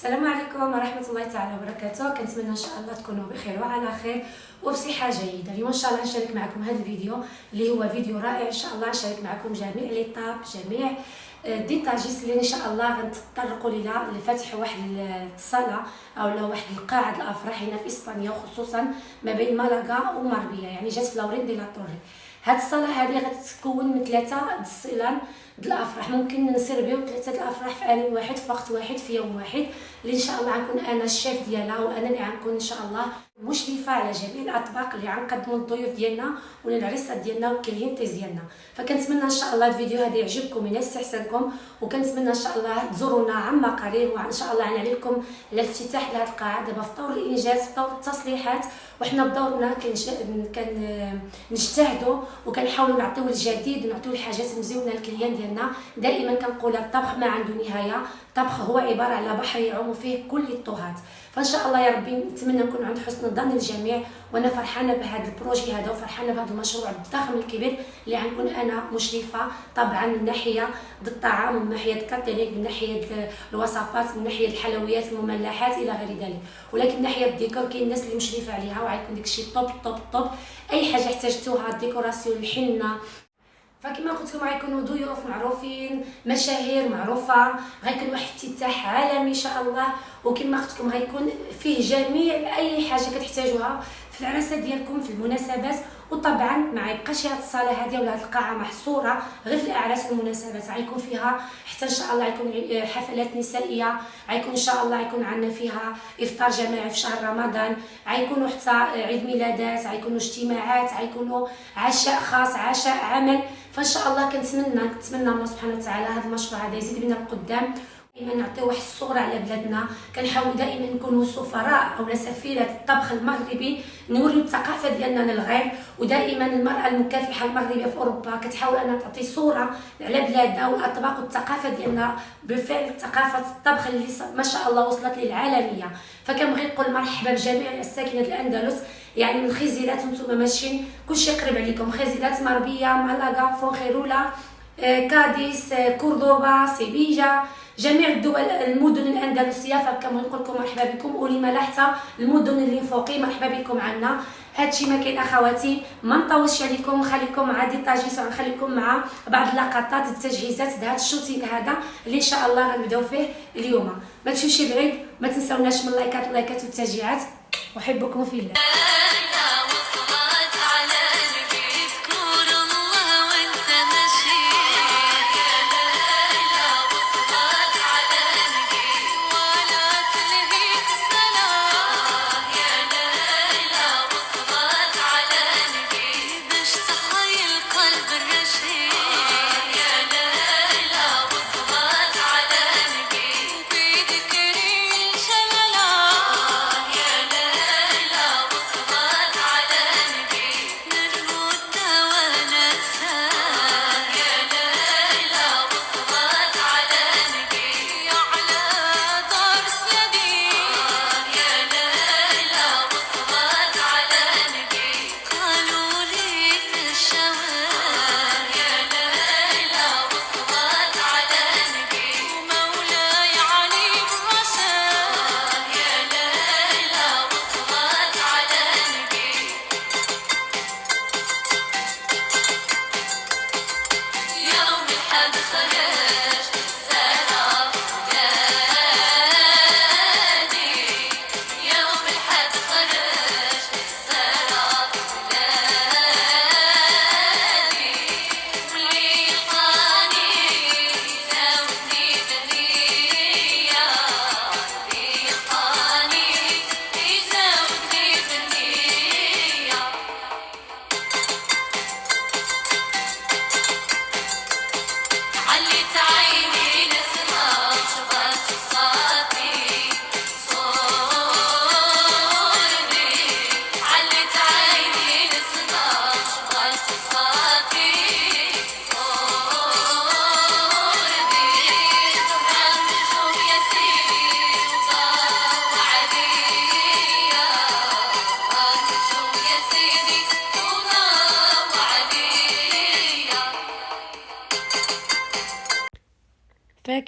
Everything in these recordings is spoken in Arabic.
السلام عليكم ورحمة الله تعالى وبركاته. كنتمنى ان شاء الله تكونوا بخير وعلى خير وبصحة جيدة. اليوم ان شاء الله نشارك معكم هذا الفيديو اللي هو فيديو رائع. ان شاء الله نشارك معكم جميع ليطاب، جميع ديتاجيس اللي ان شاء الله غنتطرقوا ليها لفتح واحد الصالة او واحد القاعة الافراح هنا في اسبانيا، وخصوصا ما بين مالاغا وماربيا، يعني جات في لورين دي لا طوري. هاد الصاله هذه غتتكون من 3 الصلان د الافراح، ممكن نسربيو 3 الافراح في ان واحد في وقت واحد في يوم واحد، اللي ان شاء الله غنكون انا الشيف ديالها، وانا اللي غنكون ان شاء الله مشرفه على جميع الاطباق اللي غنقدموا للضيوف ديالنا وللعريسات ديالنا والكلينتيز ديالنا. فكنتمنى ان شاء الله الفيديو هذا يعجبكم ويستحسنكم، وكنتمنى ان شاء الله تزورونا عما قريب، وان شاء الله غنعلن لكم على الافتتاح لهذه القاعه دابا في طور الانجاز، في طور التصليحات، وحنا بدورنا كنجتهدوا وكنحاولوا نعطيو الجديد ونعطيو الحاجات المزيونه للكليان ديالنا. دائما كنقول الطبخ ما عنده نهايه، الطبخ هو عباره على بحر يعوم فيه كل الطهات. فان شاء الله يا ربي نتمنى نكون عند حسن ظن الجميع، وانا فرحانه بهذا البروجي هذا وفرحانه بهذا المشروع الضخم الكبير اللي غنكون انا مشرفه، طبعا من ناحيه الطعام، من ناحيه الكاترينغ، من ناحيه الوصفات، من ناحيه الحلويات المملحات الى غير ذلك. ولكن من ناحيه الديكور كاين الناس اللي مشرفه عليها، وغيكون داكشي طوب طوب طوب. اي حاجه احتاجتوها، الديكوراسيون، الحنه، فكما قلت لكم غيكونوا ضيوف معروفين، مشاهير معروفه، غيكون واحد افتتاح عالمي ان شاء الله. وكما قلت لكم غيكون فيه جميع اي حاجه كتحتاجوها في العراسات ديالكم، في المناسبات. وطبعا ما يبقاش هاد الصاله هذه ولا هاد القاعه محصوره غير في الاعراس والمناسبات، غيكون فيها حتى ان شاء الله غيكون حفلات نسائيه، غيكون ان شاء الله غيكون عندنا فيها افطار جماعي في شهر رمضان، غيكونوا حتى عيد ميلادات، غيكونوا اجتماعات، غيكونوا عشاء خاص، عشاء عمل. فان شاء الله كنتمنى الله سبحانه وتعالى هذا المشروع هذا يزيد بنا القدام، دائما نعطيو واحد الصوره على بلادنا. كنحاولوا دائما نكونوا سفراء او سفيره الطبخ المغربي، نوريو الثقافه ديالنا للغير. ودائما المراه المكافحه المغربيه في اوروبا كتحاول انها تعطي صوره على بلادها والاطباق والثقافه ديالنا، بالفعل ثقافه الطبخ اللي ما شاء الله وصلت للعالميه. فكنبغي نقول مرحبا بجميع الساكنه الاندلس، يعني من خزيلات نتوما ماشيين كلشي قريب عليكم، خزيلات ماربيا، مالاغا، فونخيرولا، كاديس، كوردوبا، سيفيجا، جميع الدول المدن الاندلسيه. فكما نقول لكم مرحبا بكم، ولما لا حتى المدن اللي فوقي مرحبا بكم عندنا. هادشي ما كاين اخواتي، ما نطولش عليكم، نخليكم مع ديتاجيس ونخليكم مع بعض اللقطات التجهيزات هذا الشوتينغ هذا اللي ان شاء الله غنبداو فيه اليوم. ما تمشيوش بعيد، ما تنساوناش من اللايكات والتشجيعات، احبكم في الله.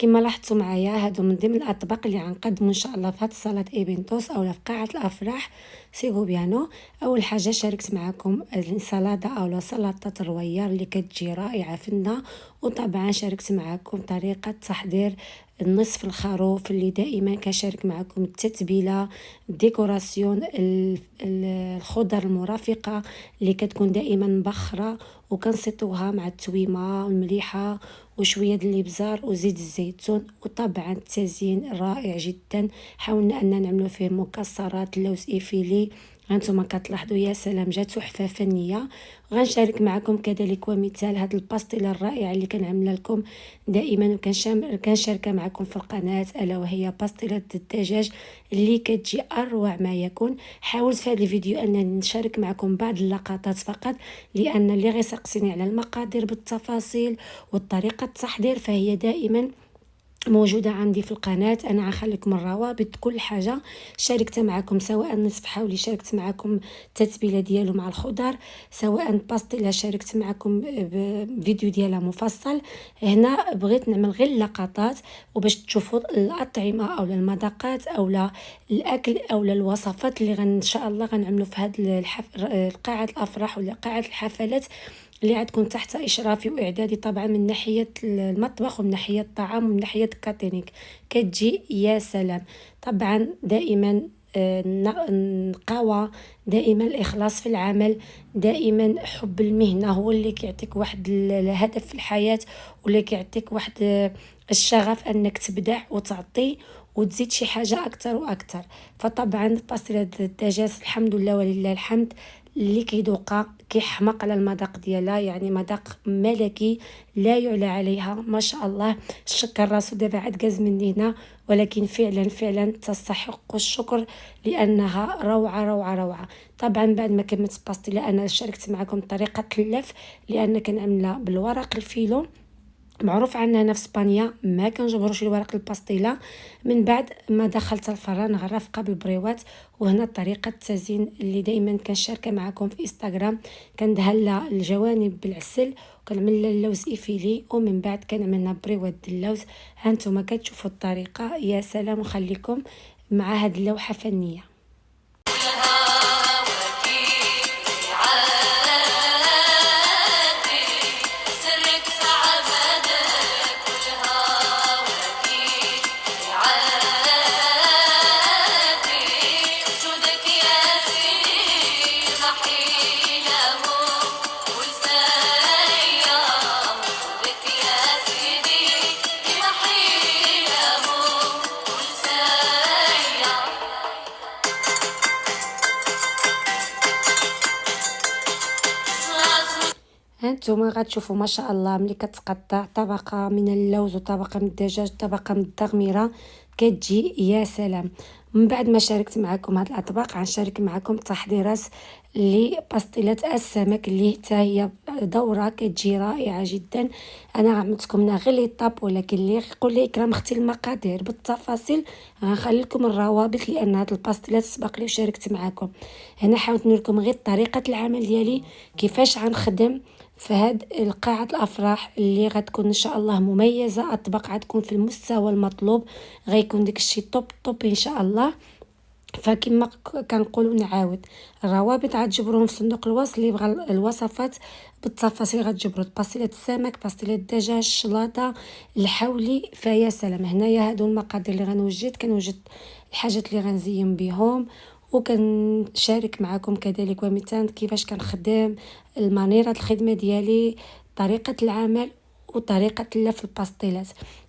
كما لاحظتوا معايا هادو من ضمن الاطباق اللي غنقدموا ان شاء الله في هاد الصاله ايبنتوس او في قاعه الافراح سيغوبيانو. اول حاجه شاركت معكم السلطه او سلطه الرويار اللي كتجي رائعه فينا، وطبعا شاركت معكم طريقه تحضير النصف الخروف اللي دائما كنشارك معكم التتبيله، الديكوراسيون، الخضر المرافقه اللي كتكون دائما مبخره وكنسيطوها مع التويمه المليحه وشويه د الابزار وزيت الزيتون، وطبعا التزيين رائع جدا. حاولنا ان نعملوا فيه مكسرات اللوز ايفيلي، هانتوما كتلاحظوا يا سلام جات تحفه فنيه. غنشارك معكم كذلك ومثال هاد الباستيله الرائعه اللي كنعملها لكم دائما وكنشاركها معكم في القناه، الا وهي باستيله الدجاج اللي كتجي اروع ما يكون. حاولت في هذا الفيديو انني نشارك معكم بعض اللقطات فقط، لان اللي غيسقسيني على المقادير بالتفاصيل وطريقه التحضير فهي دائما موجودة عندي في القناة. أنا غنخليكم الروابط كل حاجة شاركتها معكم، سواء نصف حولي شاركت معكم التتبيلة ديالو مع الخضر، سواء باستيلا شاركت معكم بفيديو ديالها مفصل. هنا بغيت نعمل غير لقطات وباش تشوفوا الأطعمة أو المذاقات أو الأكل أو الوصفات اللي إن شاء الله غنعملوا في هاد قاعة الأفراح ولا قاعة الحفلات اللي غتكون تحت إشرافي وإعدادي، طبعا من ناحية المطبخ ومن ناحية الطعام ومن ناحية الكاترينغ كتجي يا سلام. طبعا دائما النقاوة، دائما الإخلاص في العمل، دائما حب المهنة هو اللي كيعطيك واحد الهدف في الحياة، واللي كيعطيك واحد الشغف أنك تبدع وتعطي وتزيد شي حاجة أكتر وأكتر. فطبعا باستيلا الدجاج الحمد لله ولله الحمد اللي كيذوقها كيحمق على المذاق ديالها، يعني مذاق ملكي لا يعلى عليها ما شاء الله. الشكر راسو دابا عاد كاز مني هنا، ولكن فعلا تستحق الشكر لانها روعه روعه روعه. طبعا بعد ما كملت باستيلا انا شاركت معكم طريقه اللف، لان كنعملها بالورق الفيلو معروف عندنا هنا في اسبانيا ما كنجبروش الورق الباستيلا. من بعد ما دخلت الفران غرفقه بالبريوات، وهنا طريقه التزيين اللي دائما كنشاركها معكم في انستغرام. كندهن الجوانب بالعسل وكنعمل اللوز ايفيلي، ومن بعد كنعملها بريوات اللوز. هانتوما كتشوفوا الطريقه يا سلام، وخليكم مع هاد اللوحه فنيه. هانتوما غتشوفوا ما شاء الله ملي كتقطع طبقه من اللوز وطبقه من الدجاج طبقه من التغميره كتجي يا سلام. من بعد ما شاركت معكم هاد الاطباق غنشارك معكم تحضيرات لباستيلة السمك اللي حتى هي دوره كتجي رائعه جدا. انا عملتكم هنا غير لي طاب، ولكن اللي يقول لي اكرام اختي المقادير بالتفاصيل غنخلي لكم الروابط، لان هاد الباستيلات سبق لي وشاركت معكم. هنا حاولت نوريكم غير طريقه العمل ديالي كيفاش غنخدم في هاد القاعة الافراح اللي غتكون ان شاء الله مميزه. اطباق غتكون في المستوى المطلوب، غيكون داكشي طوب ان شاء الله. فكما كنقولوا نعاود الروابط غتجبروهم في صندوق الوصف، اللي بغى الوصفات بالتفاصيل غتجبروا باستيله السمك، باستيله الدجاج، الشلاطه، الحولي. فيا سلام هنايا هادو المقادير اللي كنوجد الحاجات اللي غنزين بهم، وكنشارك معكم كذلك ومثال كيفاش كنخدم المانيره الخدمه ديالي، طريقه العمل وطريقه لف الباستيلات.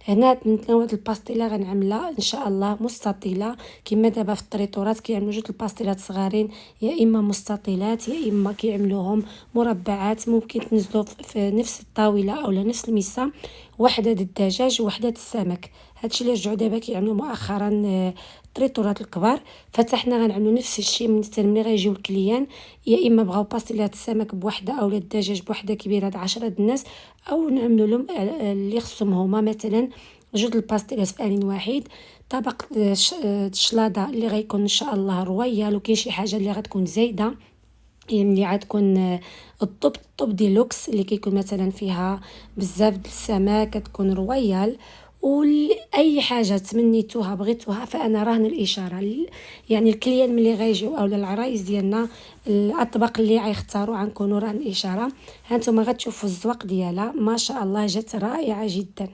هنا نوع الباستيلا غنعملها ان شاء الله مستطيله، كما دابا في الطريطورات كيعملوا جوج الباستيلات صغارين، يا اما مستطيلات يا اما كيعملوهم مربعات. ممكن تنزلوا في نفس الطاوله او نفس الميسه، وحده الدجاج وحده السمك. هادشي اللي رجعوا دابا كيعملوا مؤخرا الطريطورات الكبار. فحنا غنعملوا نفس الشيء من ملي غيجيو الكليان، يا اما بغاو باستيلات السمك بوحده او الدجاج بوحده كبيره د 10 الناس، او نعملوا لهم اللي خصهم هما مثلا جوج الباستيلات في ان واحد. طبق الشلاضه اللي غيكون ان شاء الله رويال، وكاين شي حاجه اللي غتكون زايده يعني اللي غتكون الطوب ديلوكس اللي كيكون مثلا فيها بزاف د السمك كتكون رويال. واي حاجه تمنيتوها بغيتوها فانا راهن الاشاره. يعني الكليان ملي غيجيو اولا العرايس ديالنا الاطباق اللي غيختاروا غنكونوا راهن الاشاره. هانتوما غتشوفوا الزواق ديالها ما شاء الله جات رائعه جدا.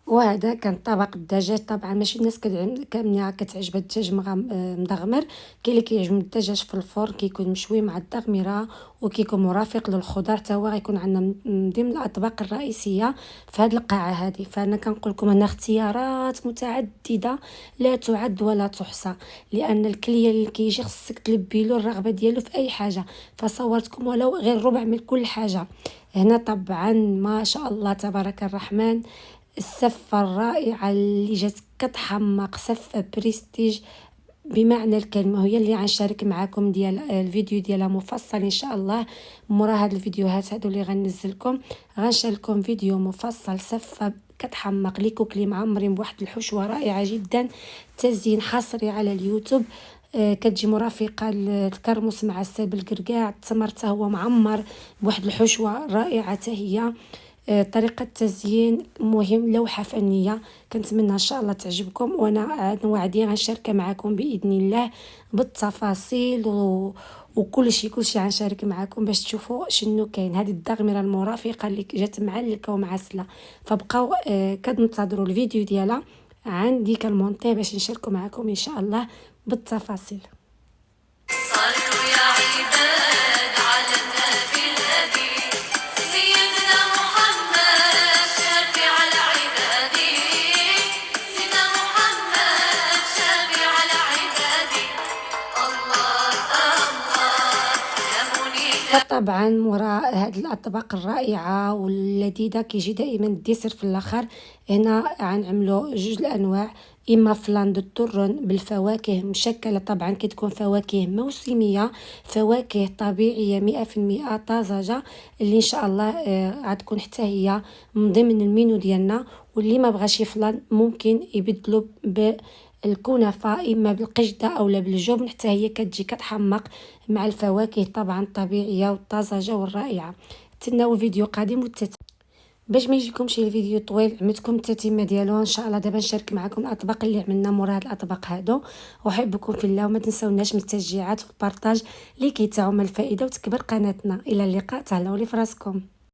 وهذا كان طبق الدجاج. طبعا ماشي الناس كامله كتعجب الدجاج مدغمر، كاين اللي كيعجبهم الدجاج في الفرن كيكون مشوي مع الدغمره وكيكون مرافق للخضر حتى هو غيكون عندنا من ضمن الاطباق الرئيسيه في هذه القاعه هذه. فانا كنقول لكم ان اختيارات متعدده لا تعد ولا تحصى، لان الكليه اللي كيجي خصك تلبي له الرغبه ديالو في اي حاجه. فصورتكم ولو غير ربع من كل حاجه. هنا طبعا ما شاء الله تبارك الرحمن السفة الرائعة اللي جات كتحمق، سفة بريستيج بمعنى الكلمة، هي اللي غنشارك معكم ديال الفيديو ديالها مفصل ان شاء الله. مورا هاد الفيديوهات هادو اللي غنزلكم غنشارككم فيديو مفصل سفة كتحمق لي كوكلي معمرين بواحد الحشوة رائعة جدا، تزيين حصري على اليوتيوب. كتجي مرافقة الكرموس مع السلب القرقاع، التمر حتى هو معمر بواحد الحشوة رائعة حتى هي. طريقة التزيين مهم، لوحة فنية. كنتمنى ان شاء الله تعجبكم، وانا وعدي غنشارك معكم باذن الله بالتفاصيل وكل شيء غنشارك معكم باش تشوفوا شنو كاين. هذه الدغمره المرافقه اللي جات معلكه ومعسله. فبقاو كنتظروا الفيديو ديالها عندي كالمونتي باش نشاركوا معكم ان شاء الله بالتفاصيل. صلوا يا عباد على النبي الهدي سيدنا محمد شافع العباد، سيدنا محمد شافع العباد. الله الله يا منير. فطبعا وراء هذه الاطباق الرائعه واللذيذه كيجي دائما الديسر في الاخر. هنا غنعملوا جوج الانواع، اما فلان دو الترن بالفواكه مشكله، طبعا كتكون فواكه موسميه، فواكه طبيعيه 100% طازجه، اللي ان شاء الله غتكون حتى هي من ضمن المينو ديالنا. واللي ما بغاش فلان ممكن يبدلوا بالكنافه اما بالقشده اولا بالجبن، حتى هي كتجي كتحمق مع الفواكه طبعا الطبيعيه والطازجه والرائعه. تناول فيديو قادم باش ما يجيكمش الفيديو طويل، عملتكم التتمه ديالو ان شاء الله. دابا نشارك معكم الاطباق اللي عملنا مورا هاد الاطباق هادو. احبكم في الله، وما تنساوناش من التشجيعات والبارطاج اللي كيتعم الفائده وتكبر قناتنا. الى اللقاء، تهلاو لي فراسكم.